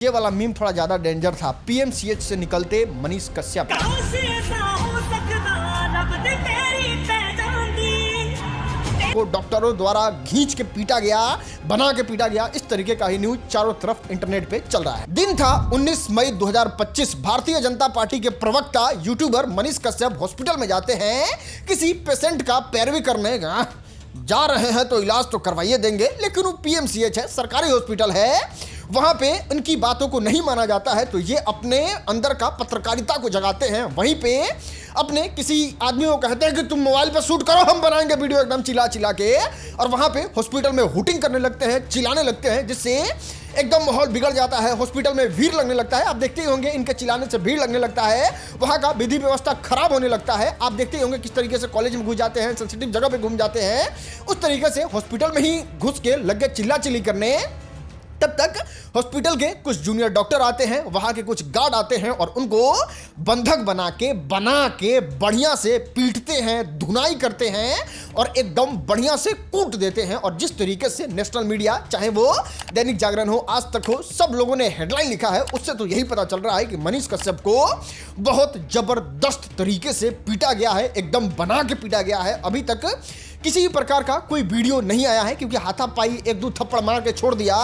ये वाला मीम थोड़ा ज्यादा डेंजर था। पीएमसीएच से निकलते मनीष कश्यप को डॉक्टरों द्वारा खींच के पीटा गया, बना के पीटा गया, इस तरीके का ही न्यूज चारों तरफ इंटरनेट पे चल रहा है। दिन था 19 मई 2025। भारतीय जनता पार्टी के प्रवक्ता यूट्यूबर मनीष कश्यप हॉस्पिटल में जाते हैं किसी पेशेंट का पैरवी करने जा रहे हैं तो इलाज तो करवाइए देंगे, लेकिन वो पीएमसीएच है, सरकारी हॉस्पिटल है, वहां पे उनकी बातों को नहीं माना जाता है। तो ये अपने अंदर का पत्रकारिता को जगाते हैं, वहीं पे अपने किसी आदमी को कहते हैं कि तुम मोबाइल पे शूट करो, हम बनाएंगे वीडियो एकदम चिल्ला चिल्ला के, और वहां पे हॉस्पिटल में हुटिंग करने लगते हैं, चिल्लाने लगते हैं, जिससे एकदम माहौल बिगड़ जाता है, हॉस्पिटल में भीड़ लगने लगता है। आप देखते ही होंगे इनके चिल्लाने से भीड़ लगने लगता है, वहां का विधि व्यवस्था खराब होने लगता है। आप देखते ही होंगे किस तरीके से कॉलेज में घुस जाते हैं, सेंसिटिव जगह पे घूम जाते हैं, उस तरीके से हॉस्पिटल में ही घुस के लग गए चिल्ला चिल्ली करने। तब तक हॉस्पिटल के कुछ जूनियर डॉक्टर आते हैं, वहां के कुछ गार्ड आते हैं और उनको बंधक बना के बढ़िया से पीटते हैं, धुनाई करते हैं और एकदम बढ़िया से कूट देते हैं। और जिस तरीके से नेशनल मीडिया, चाहे वो दैनिक जागरण हो, आज तक हो, सब लोगों ने हेडलाइन लिखा है, उससे तो यही पता चल रहा है कि मनीष कश्यप को बहुत जबरदस्त तरीके से पीटा गया है, एकदम बना के पीटा गया है। अभी तक किसी भी प्रकार का कोई वीडियो नहीं आया है, क्योंकि हाथापाई एक दो थप्पड़ मार के छोड़ दिया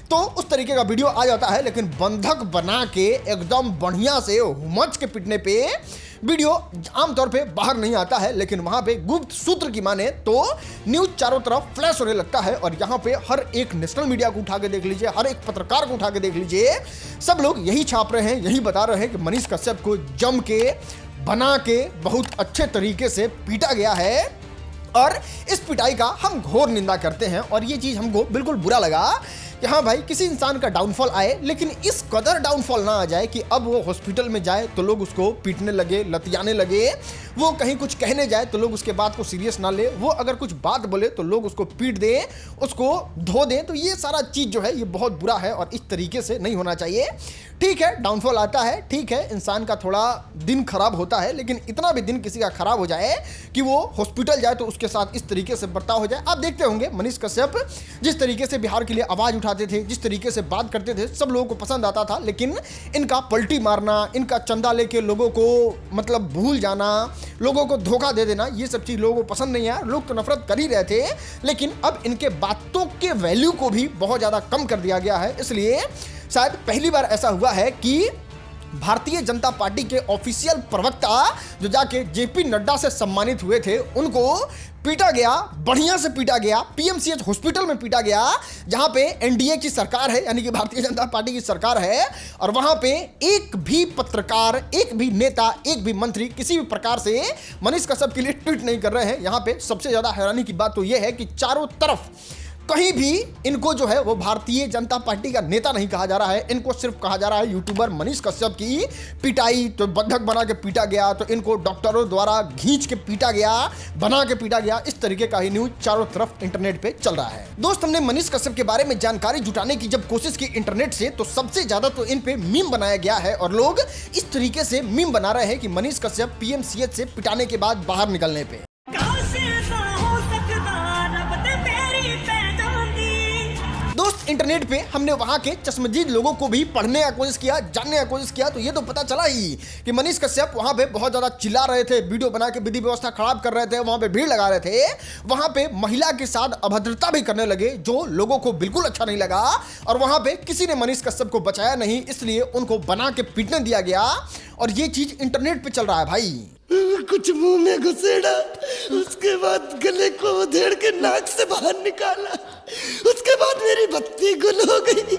तो उस तरीके का वीडियो आ जाता है, लेकिन बंधक बना के एकदम बढ़िया से हुमच के पिटने पे वीडियो आमतौर पे बाहर नहीं आता है। लेकिन वहां पे गुप्त सूत्र की माने तो न्यूज चारों तरफ फ्लैश होने लगता है और यहां पे हर एक नेशनल मीडिया को उठा के देख लीजिए, हर एक पत्रकार को उठा के देख लीजिए, सब लोग यही छाप रहे हैं, यही बता रहे हैं कि मनीष कश्यप को जम के बना के बहुत अच्छे तरीके से पीटा गया है। और इस पिटाई का हम घोर निंदा करते हैं और ये चीज हमको बिल्कुल बुरा लगा कि हाँ भाई, किसी इंसान का डाउनफॉल आए, लेकिन इस कदर डाउनफॉल ना आ जाए कि अब वो हॉस्पिटल में जाए तो लोग उसको पीटने लगे, लतियाने लगे, वो कहीं कुछ कहने जाए तो लोग उसके बात को सीरियस ना ले, वो अगर कुछ बात बोले तो लोग उसको पीट दें, उसको धो दें। तो ये सारा चीज जो है ये बहुत बुरा है और इस तरीके से नहीं होना चाहिए। ठीक है, डाउनफॉल आता है, ठीक है, इंसान का थोड़ा दिन खराब होता है, लेकिन इतना भी दिन किसी का खराब हो जाए कि वो हॉस्पिटल जाए तो उसके साथ इस तरीके से बर्ताव हो जाए। आप देखते होंगे मनीष कश्यप जिस तरीके से बिहार के लिए आवाज उठाते थे, जिस तरीके से बात करते थे, सब लोगों को पसंद आता था। लेकिन इनका पलटी मारना, इनका चंदा लेके लोगों को मतलब भूल जाना, लोगों को धोखा दे देना, ये सब चीज लोगों को पसंद नहीं है। लोग तो नफरत कर ही रहे थे, लेकिन अब इनके बातों के वैल्यू को भी बहुत ज्यादा कम कर दिया गया है। इसलिए शायद पहली बार ऐसा हुआ है कि भारतीय जनता पार्टी के ऑफिशियल प्रवक्ता जो जाके जेपी नड्डा से सम्मानित हुए थे, उनको पीटा गया, बढ़िया से पीटा गया, पीएमसीएच हॉस्पिटल में पीटा गया, जहां पे एनडीए की सरकार है, यानी कि भारतीय जनता पार्टी की सरकार है, और वहां पे एक भी पत्रकार, एक भी नेता, एक भी मंत्री किसी भी प्रकार से मनीष कश्यप के लिए ट्वीट नहीं कर रहे हैं। यहां पे सबसे ज्यादा हैरानी की बात तो यह है कि चारों तरफ कहीं भी इनको जो है वो भारतीय जनता पार्टी का नेता नहीं कहा जा रहा है, इनको सिर्फ कहा जा रहा है यूट्यूबर मनीष कश्यप की पिटाई, तो बंधक बना के पीटा गया, तो इनको डॉक्टरों द्वारा खींच के पीटा गया, बना के पीटा गया, इस तरीके का ही न्यूज चारों तरफ इंटरनेट पे चल रहा है। दोस्त, हमने मनीष कश्यप के बारे में जानकारी जुटाने की जब कोशिश की इंटरनेट से, तो सबसे ज्यादा तो इन पे मीम बनाया गया है और लोग इस तरीके से मीम बना रहे हैं कि मनीष कश्यप पीएमसीएच से पिटाने के बाद बाहर निकलने पे दोस्त, इंटरनेट पे हमने वहां के चश्मदीद लोगों को भी पढ़ने का कोशिश किया, जानने का कोशिश किया, तो ये तो पता चला ही कि मनीष कश्यप वहां पे बहुत ज्यादा चिल्ला रहे थे, वीडियो बना के विधि व्यवस्था खराब कर रहे थे, वहां पे भीड़ लगा रहे थे, वहां पे महिला के साथ अभद्रता भी करने लगे, जो लोगों को बिल्कुल अच्छा नहीं लगा, और वहां पे किसी ने मनीष कश्यप को बचाया नहीं, इसलिए उनको बना के पीटने दिया गया। और ये चीज इंटरनेट पे चल रहा है भाई। कुछ मुंह में घुसेड़ा, उसके बाद गले को उधेड़ के नाक से बाहर निकाला, उसके बाद मेरी बत्ती गुल हो गई।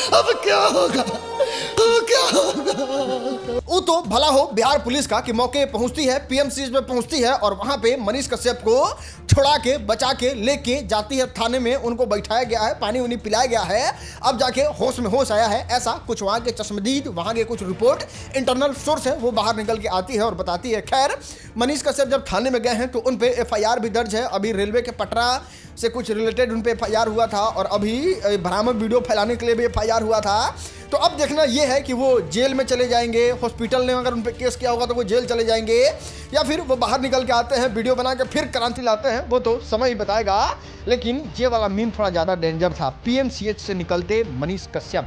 अब क्या होगा, अब क्या होगा? वो तो भला हो बिहार पुलिस का कि मौके पहुंचती है, पीएमसीएच में पहुंचती है और वहां पे मनीष कश्यप को छुड़ा के, बचा के लेके जाती है थाने में, उनको बैठाया गया है, पानी उनी पिलाया गया है, अब जाके होश में होश आया है। ऐसा कुछ वहां के चश्मदीद, वहां के कुछ रिपोर्ट, इंटरनल सोर्स है, वो बाहर निकल के आती है और बताती है। खैर, मनीष कश्यप जब थाने में गए हैं तो उन पे एफआईआर भी दर्ज है। अभी रेलवे के पटरा से कुछ रिलेटेड उन पे एफआईआर हुआ था और अभी भ्रामक वीडियो फैलाने के लिए भी एफआईआर हुआ था। तो अब देखना यह है कि वो जेल में चले जाएंगे, हॉस्पिटल ने अगर उन पर केस किया होगा तो वो जेल चले जाएंगे, या फिर वो बाहर निकल के आते हैं, वीडियो बना के फिर क्रांति लाते हैं, वो तो समय ही बताएगा। लेकिन ये वाला मीम थोड़ा ज़्यादा डेंजर था। पीएमसीएच से निकलते मनीष कश्यप